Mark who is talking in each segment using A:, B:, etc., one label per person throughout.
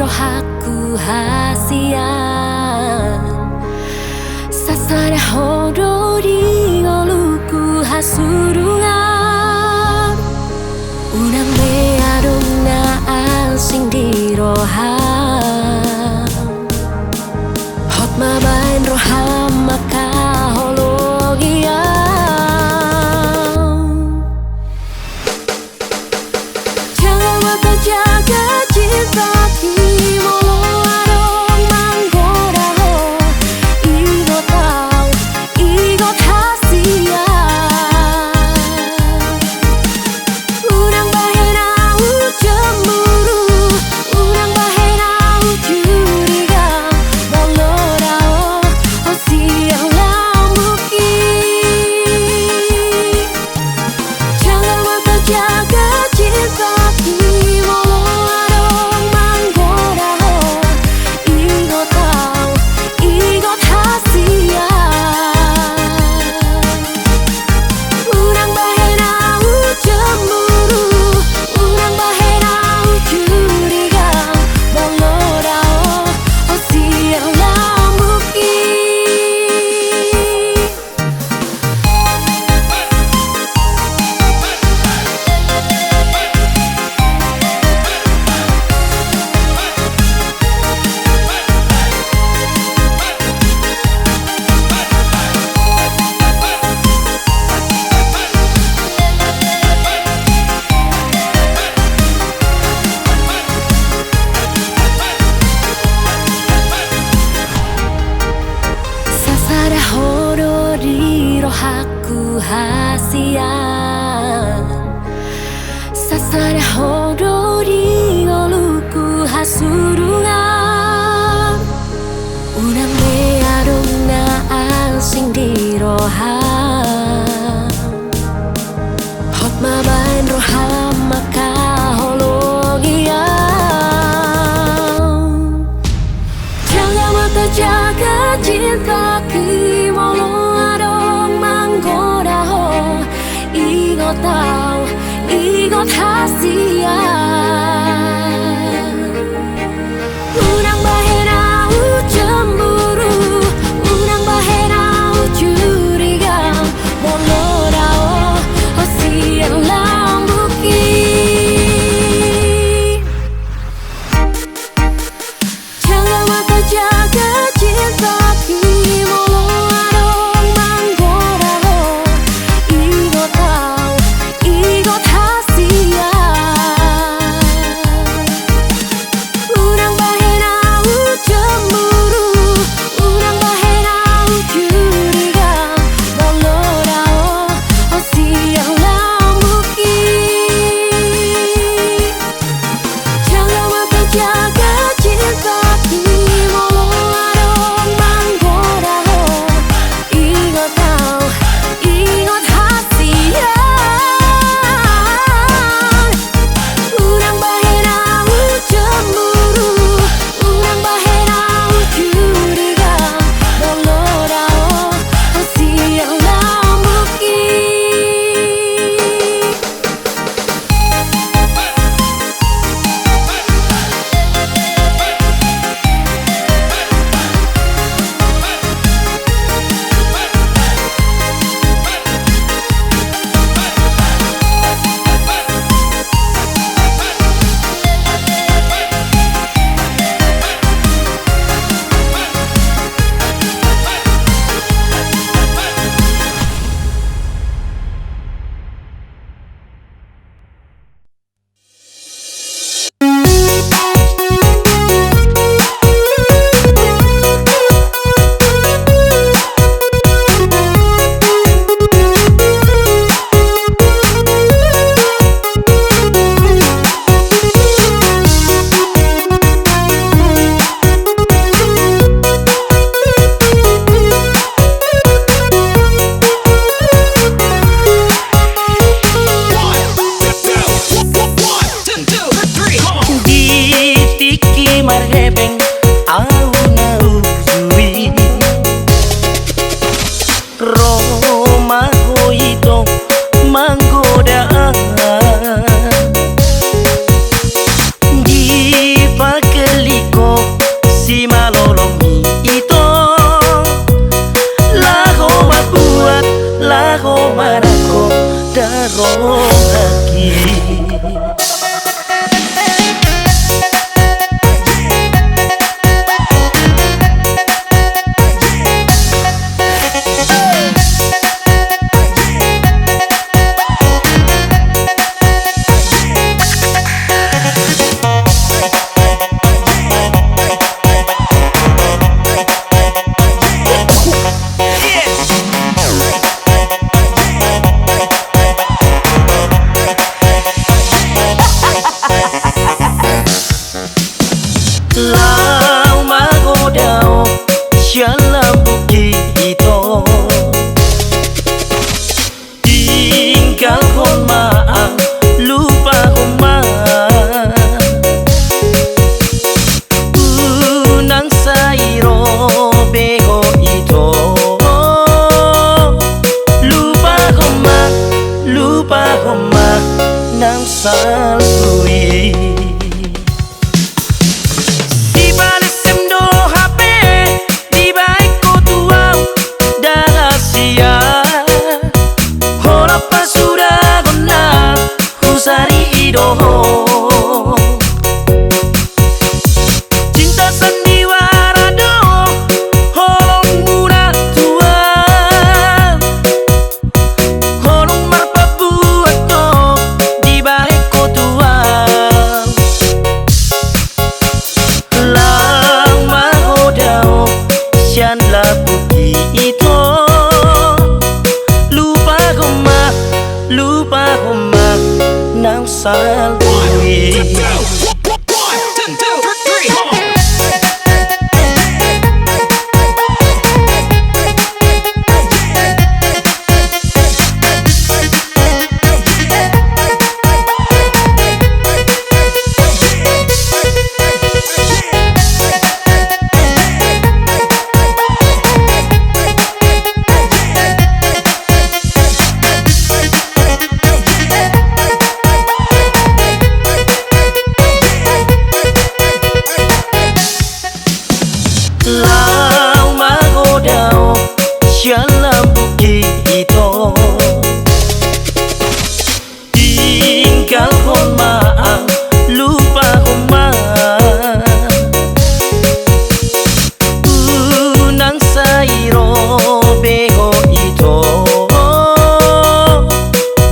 A: rohaku hasian sasare hodori oluku hasurungan unang meadong na asing di roham hot mabain roham maka jaga cinta kimo arong manggoraho igo tau igo hasia urang bahenau cemburu urang bahenau curiga bolorao osia lamuki jangan mata jaga cinta kimo rohaku hasian sasare hodori oluku hasurungan unang meadong na asing di roham hot mabain roham maka hologian jangan mata jaga cinta kimo tau igot hasian
B: Lau magodao sialam bukito tinggal kon maang lupa kon maang unang sairo beho ito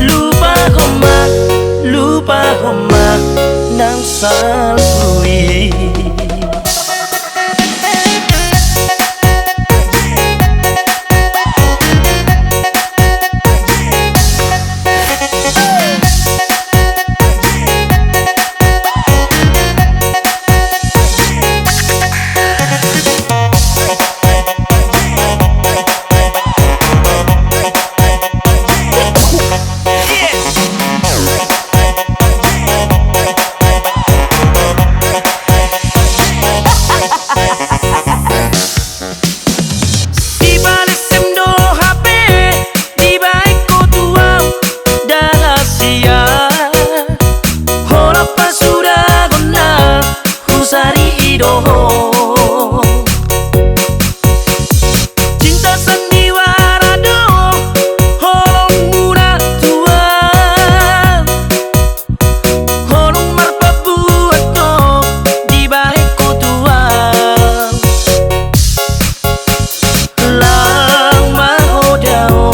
B: lupa kon ma nang salui. Cinta sandiwara do holong murah tua holong marpabuat to di balik ko tua lang mahodao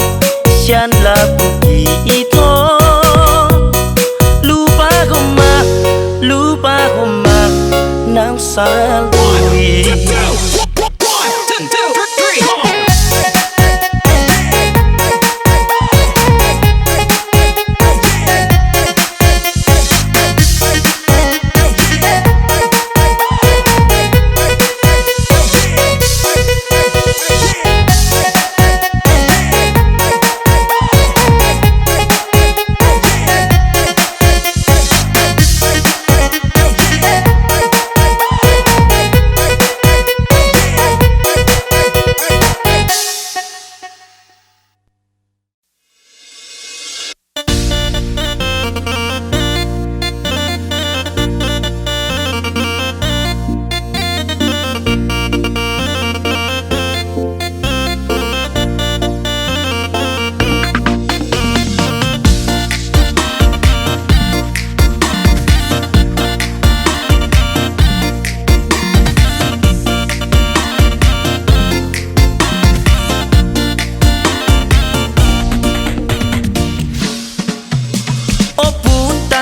B: siyan labuki ito lupa ko ma nang salui.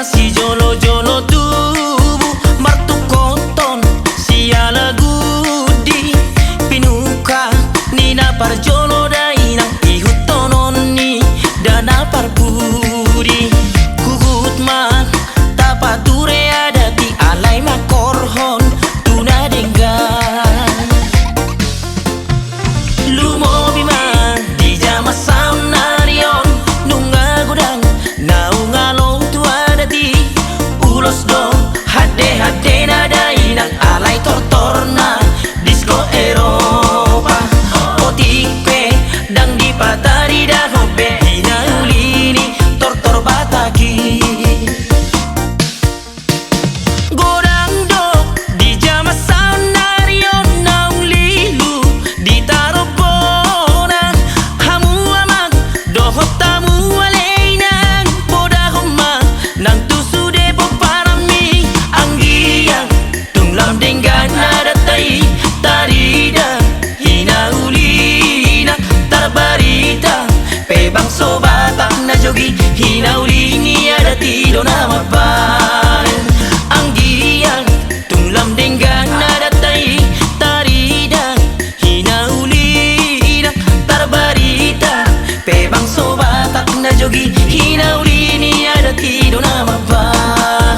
B: Si jolo-jolo tubuh martu konton siala gudi pinuka nina parjolo dainang ihutonon ni dana parbudi kugut man tapature adati alai makorhon tuna denggan lumo bima di jama saunarion nunga gudang naungalong ulos dong hade nada inang alay tortorna disco Eropa otikpe dang di patari dan hobe inaulini tortor bataki godang dong di jama saunarion naung lilu di tarobona hamu amang dohot tamu aleinang bodahoma nang bang sobatang na jogi hinaulini ada tilo na mapan ang giyang tunglam denggang nadatai tarida hinaulina tarbarita bang sobatang na jogi hinaulini ada tilo na mapan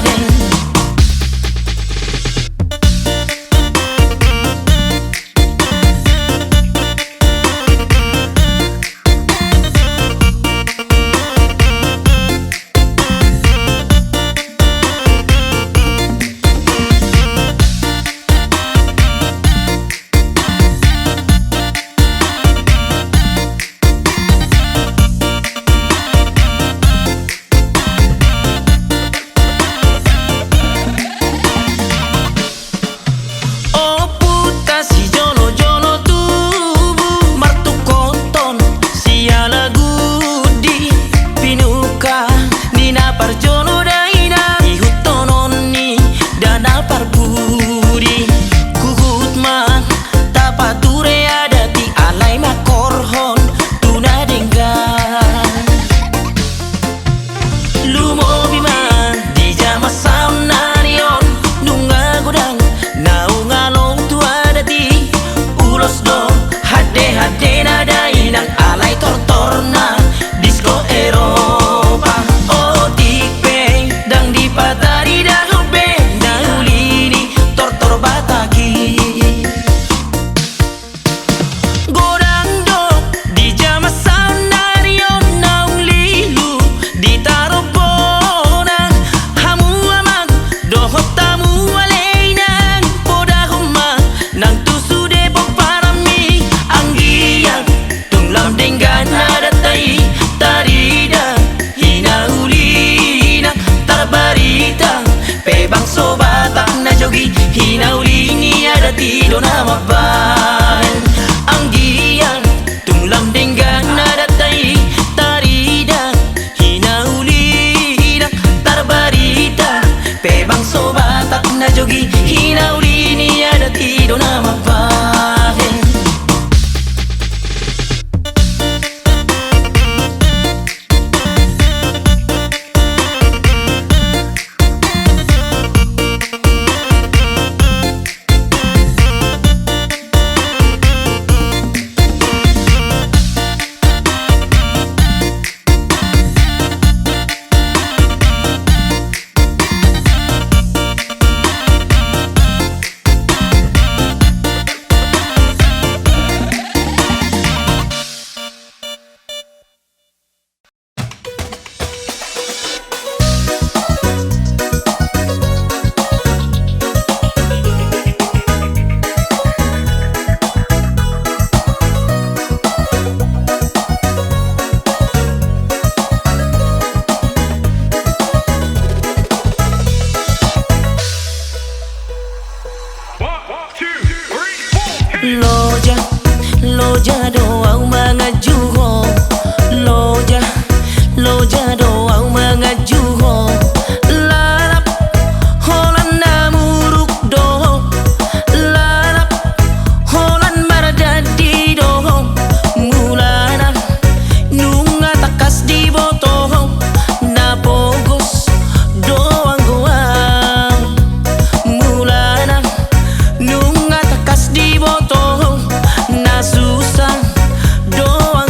B: parpudi kuhut ma tapature ada ti alai makorhon tuna denggan lumo bima di jama sound narion nunga godang naunga long tua dati ulos do hade hade nada inang alai tortorna disco Eropa oh tikpe dang di patari dahobe naulini tortor bataki godang do di jama sound narion naung lilu di tarobona hamu amang dohot tamu aleinang poda huma nang tusu depok parami anggiang tunglam denggan hadatai tarida hinaulina tarbarita pebang sobatang na jogi hinaulini ada tido nama ban anggiang tunglam denggan hadatai tarida hinaulina tarbarita pebang sobatang na jogi hinaulini ada tido nama ban Loja, loja doang mangajuho Loja, loja doang mangajuho Lalap, holan namuruk doho Lalap, holan maradadi doho Mulana, nunga takas di botoho Napogos, doang goang Mulana, nunga takas di botoho na susah doang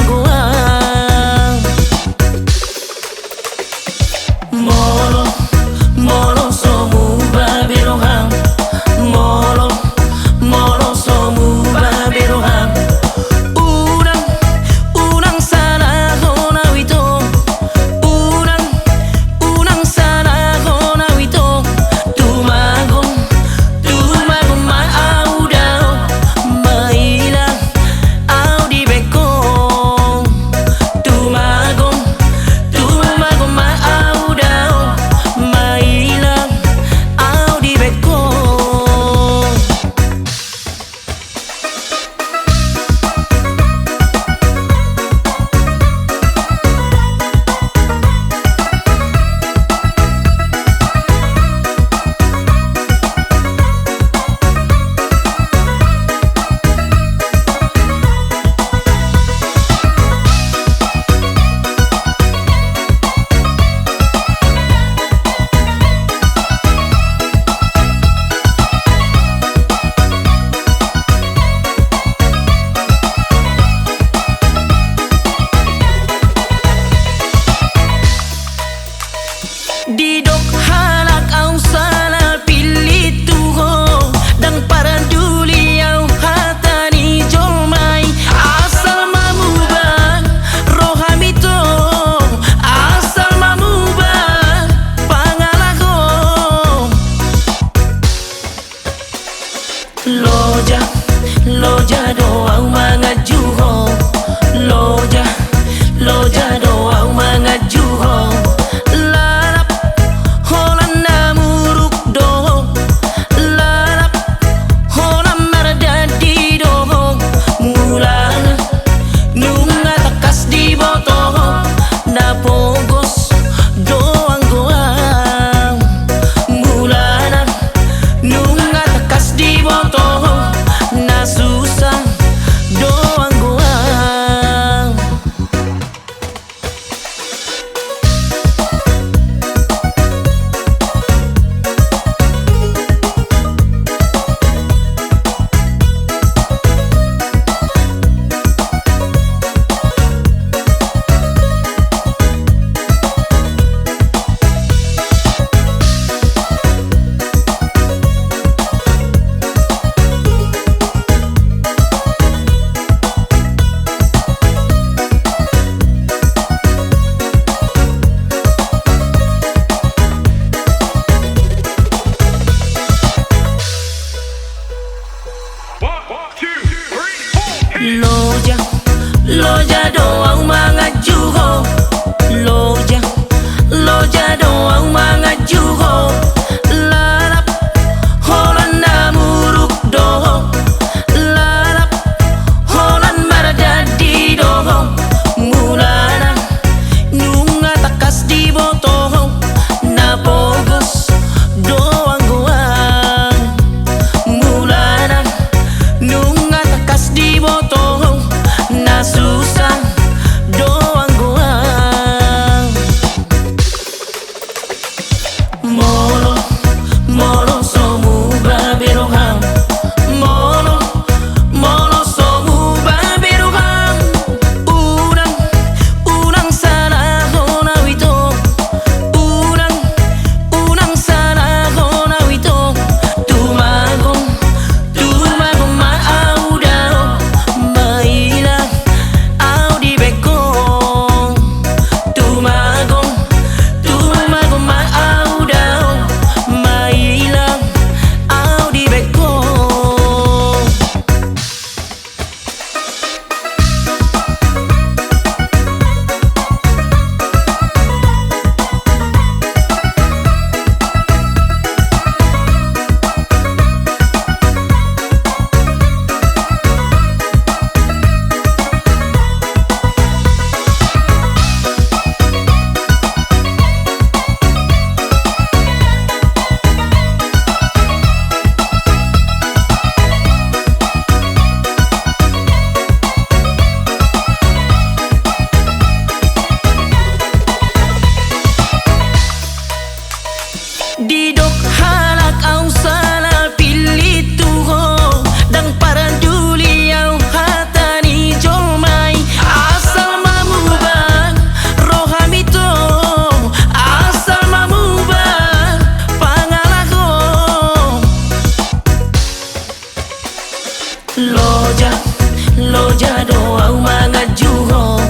B: loja doang mangajuho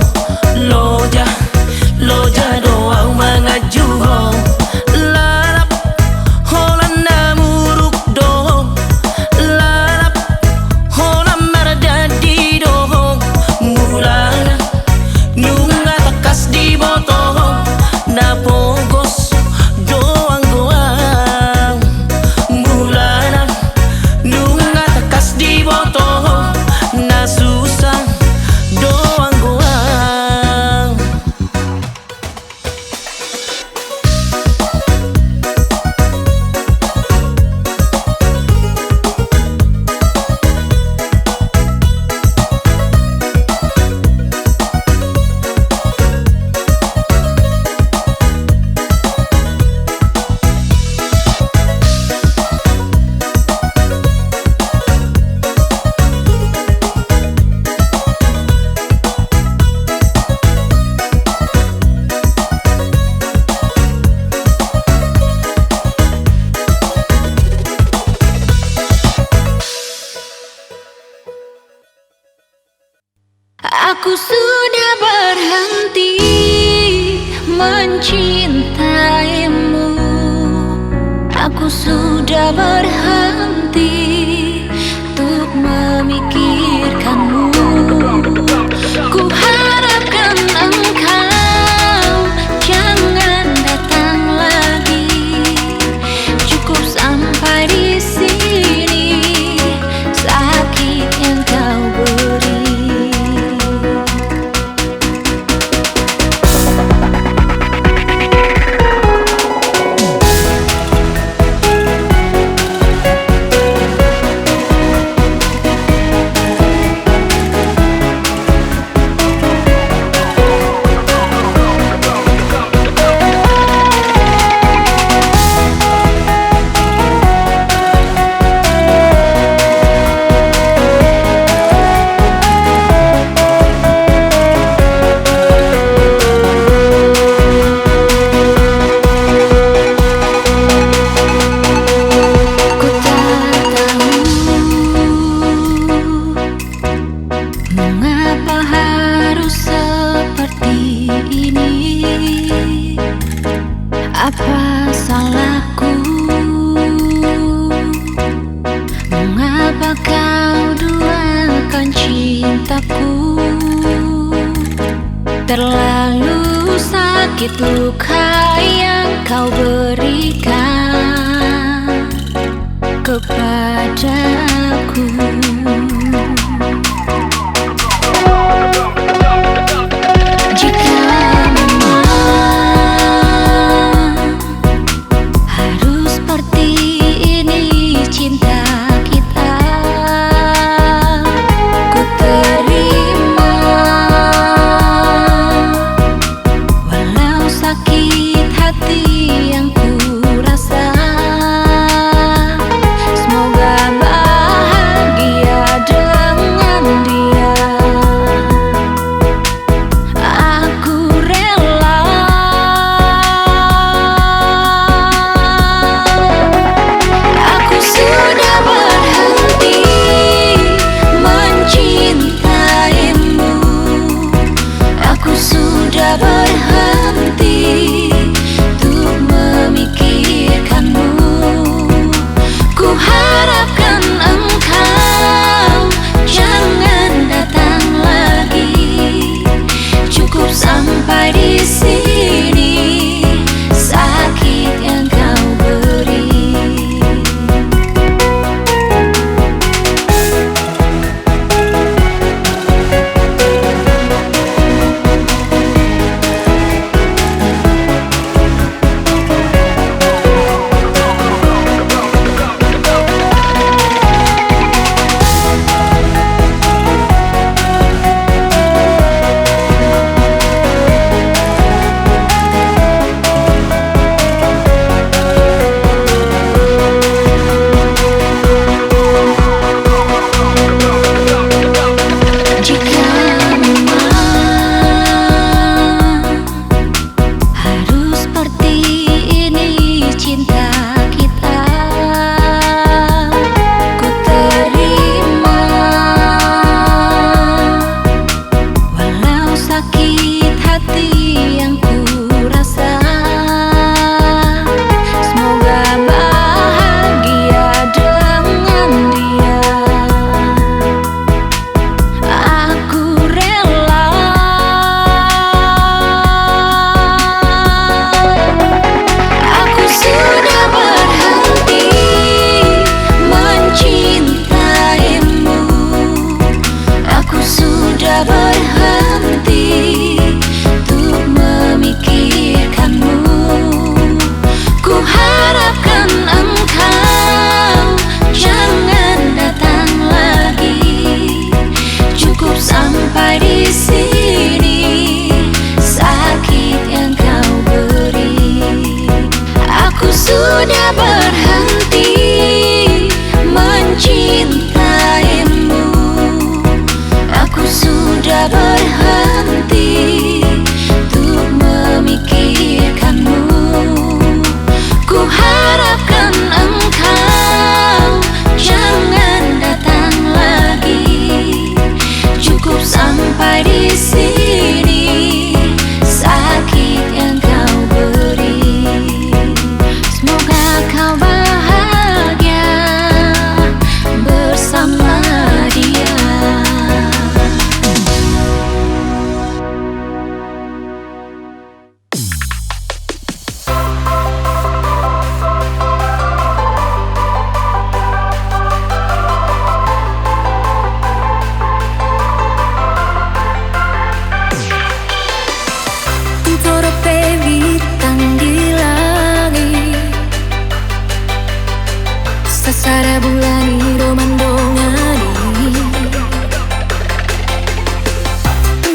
B: loja loja doang mangajuho lalap holan namuruk dohong lalap holan mardadi dohong mulana nunga takas di botohong napogos doang goang mulana nunga takas di botohong na susah doang goang.
A: Aku sudah berhenti mencintaimu. Aku sudah berhenti untuk memikirkanmu. Ku harapkan engkau jangan datang lagi. Cukup sampai di sini sakit yang kau beri. Mengapa harus seperti ini? Apa salahku? Mengapa kau duakan cintaku? Terlalu sakit luka yang kau berikan kepadaku. Semoga bahagia Sasara bulani romandongani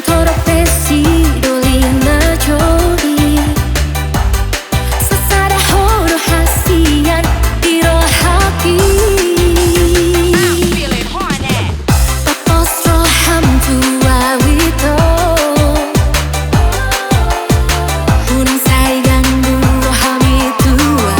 A: Toro pesi dolina jodi Sasara horo hasian iro haki Papostro ham tua wito Unang saigang duro hami tua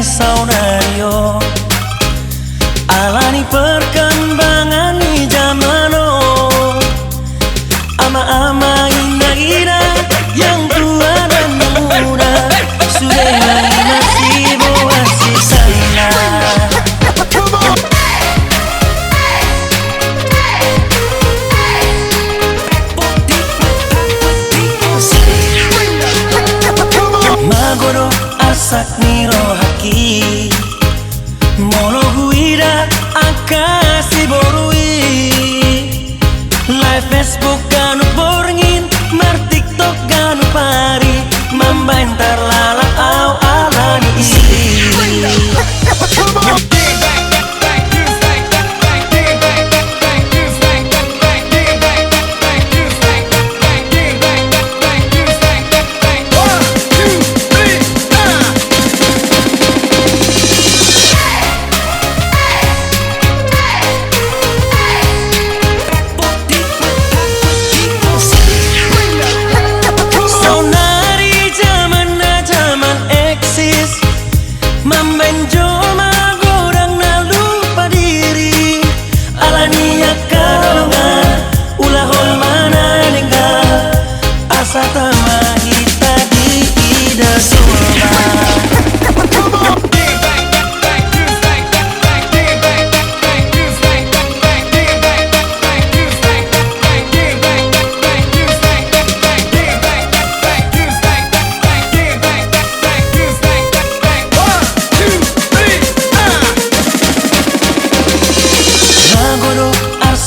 B: saunario alani perkembangan di zaman ama-ama ina-ina yang tua dan muda sudah masih buat sisanya akasi borui live Facebook kanu borngin mar TikTok kanu pari mambain terlalak au alani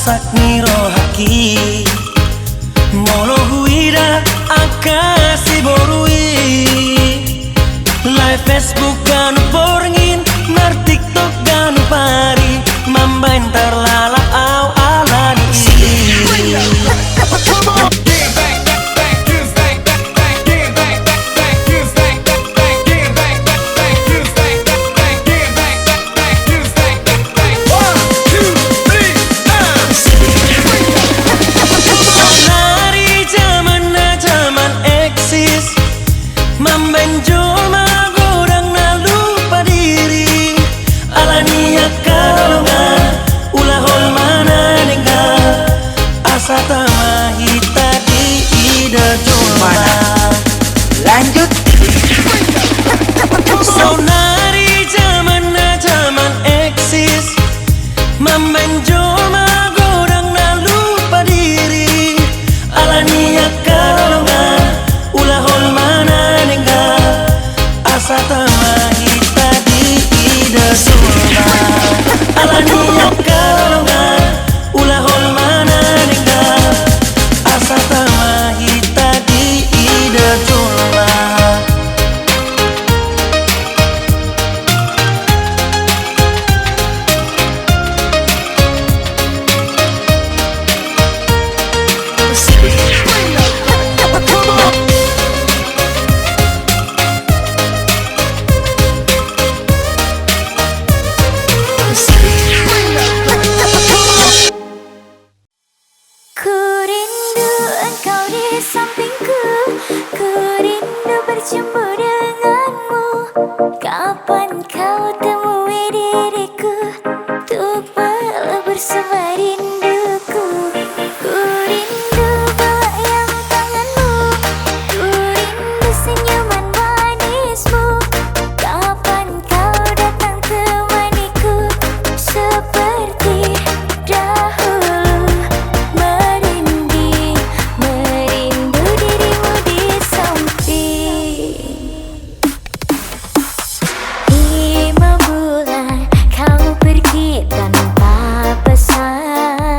B: Sakniro haki molo huida akasi borui live Facebook kanu borngin mar TikTok kanu pari mambain terlalak au alani
C: Lanjut.
B: Sonari zaman eksis membenjol magodang na lupa diri alania kalongan ulah hol mana ninggal asa tamahita di ida sulma alania kalongan ulah hol mana ninggal asa tamahita di ida sulma.
A: Ku rindu engkau di sampingku, ku rindu berjumpa denganmu. Kapan kau temui diriku, untuk malah bersama rinduku. Ku rindu bayang tanganmu, ku rindu senyuman manismu. Kapan kau datang temaniku, seperti dahulu. Merindu dirimu di samping. 5 bulan kau pergi tanpa pesan.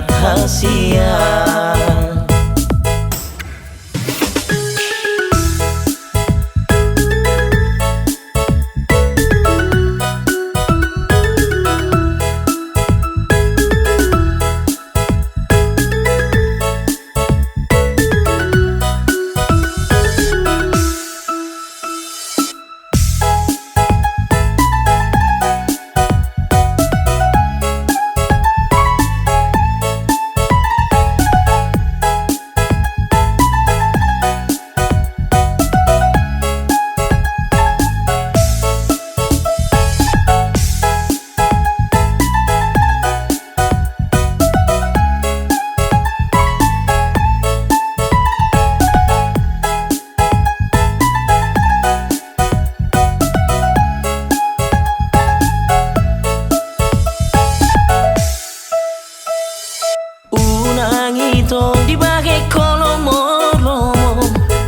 B: rahasia. Unang itong di bagai kolomolomo,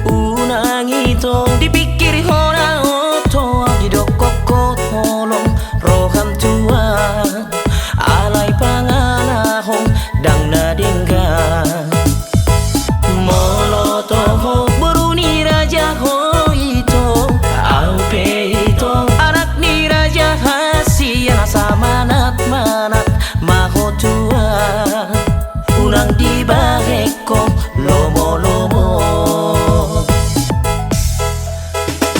B: unang itong dipikir hora oto, di dokok holong roham tua, alay panganahong dang nadingga. Molotoh beruni raja ho ito, aupe ito, anak ni raja hasia sama manat maho tua. Unang di baheko lomo-lomo,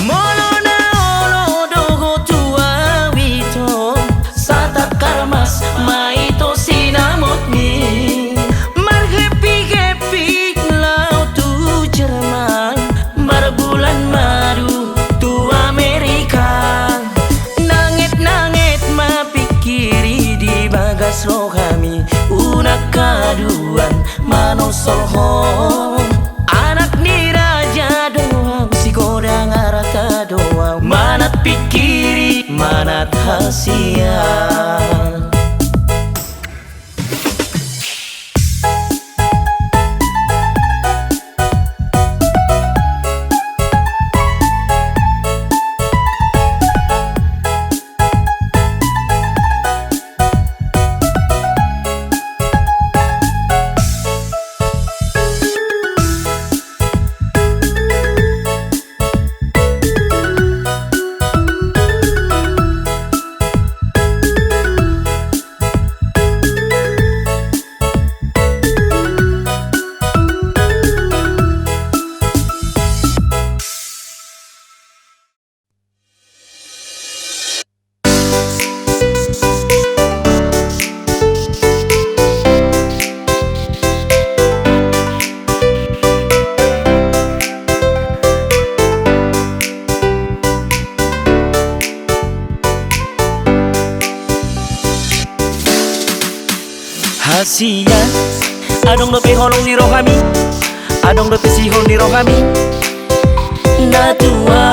B: molo na olo dogo tua wito, satak karmas maito sinamot ni, marhepi-hepi lau tu Jerman, marbulan madu tu Amerika, nanget-nanget mapikiri di bagas rohami. Unak kaduan manosolhong, anak ni raja doang si kodang araka doang, manat pikiri manat hasia. Hasia, adong dope holong di rohami, adong dope sihon di rohami. Natua,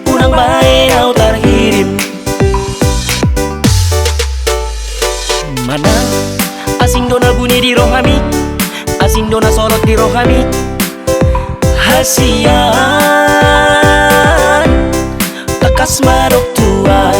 B: unang bae au tarhirim. Mana asing dona bunyi di rohami, asing dona sorot di rohami. Hasia, kakas marok tua.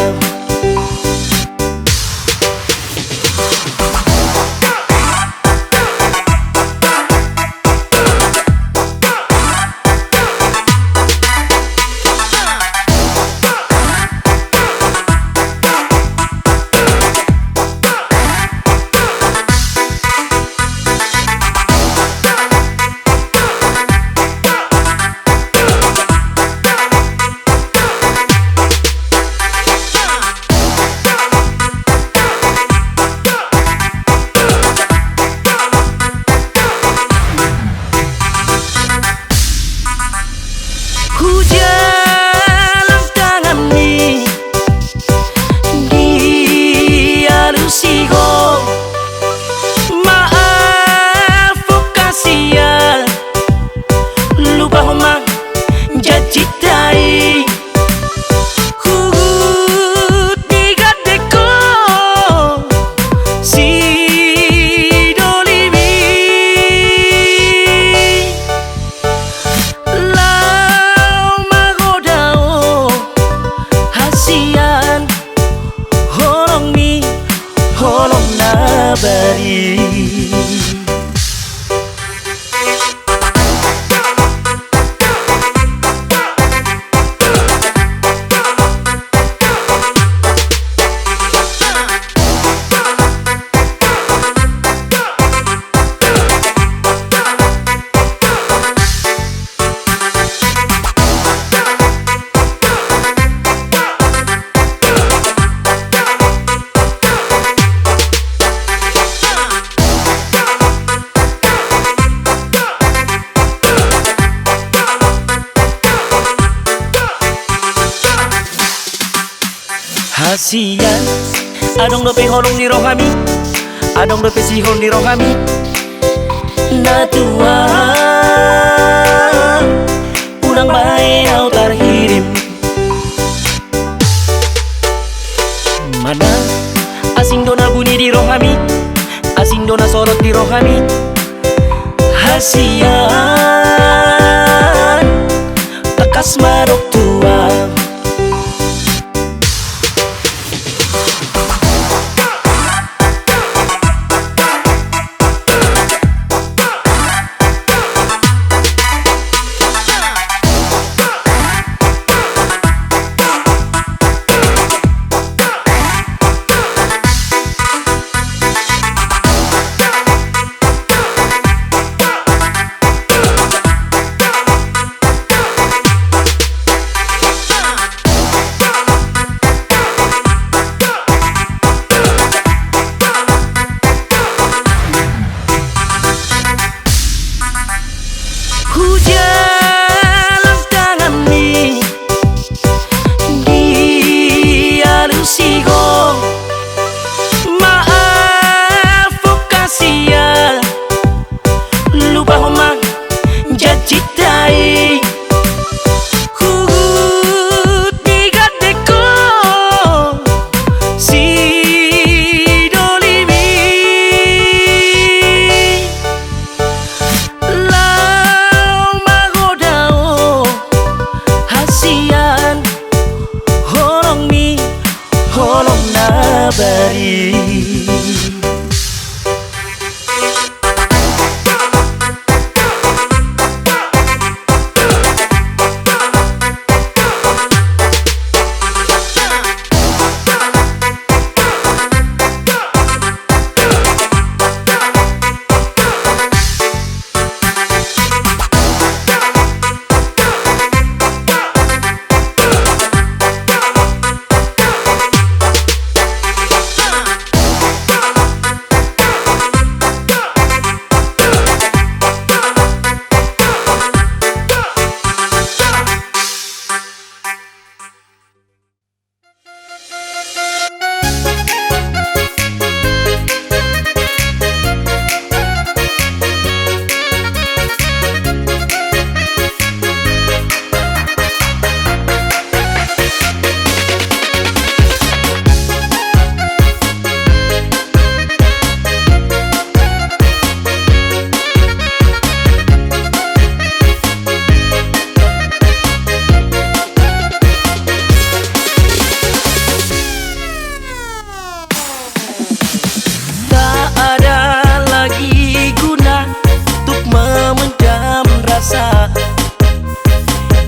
B: nabari. Hasian adong dope holong ni rohami, adong dope sihon ni rohami. Natua pulang bae au tarhirim. Mana asing dona bunyi di rohami, asing dona sorot di rohami. Hasian tekas marok tua. Hujan tangan ni dialusigo, maaf kasia lupa homa jacitai. Hugut digadeko si dolimi. Holong nabari.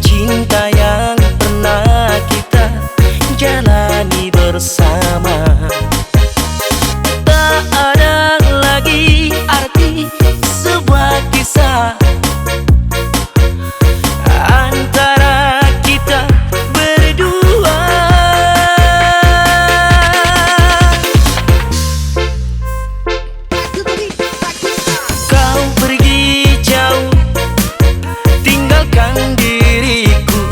B: Cinta yang pernah kita jalani bersama, tak ada lagi arti sebuah kisah antara kita berdua. Kau pergi jauh, tinggalkan diriku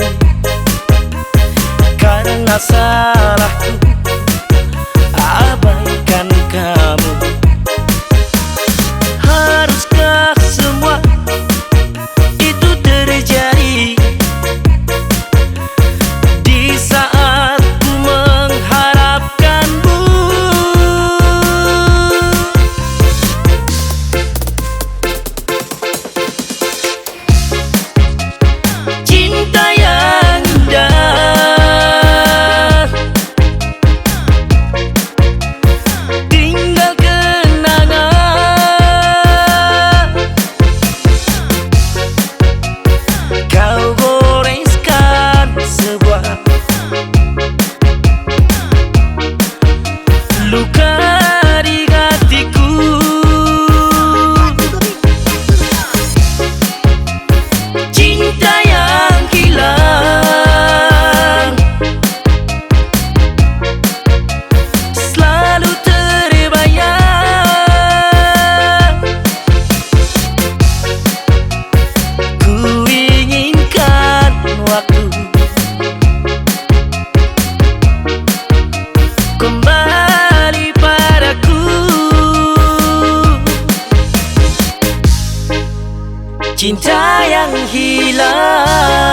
B: karena salahku. cinta yang hilang.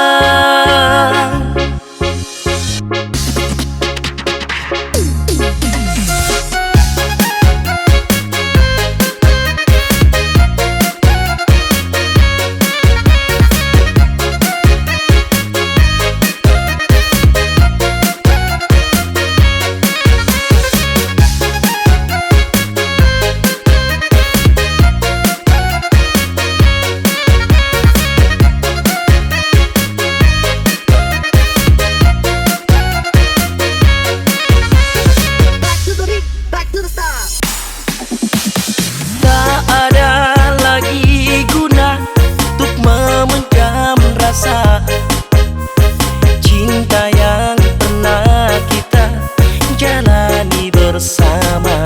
B: Tak ada lagi guna untuk memendam rasa cinta yang pernah kita jalani bersama.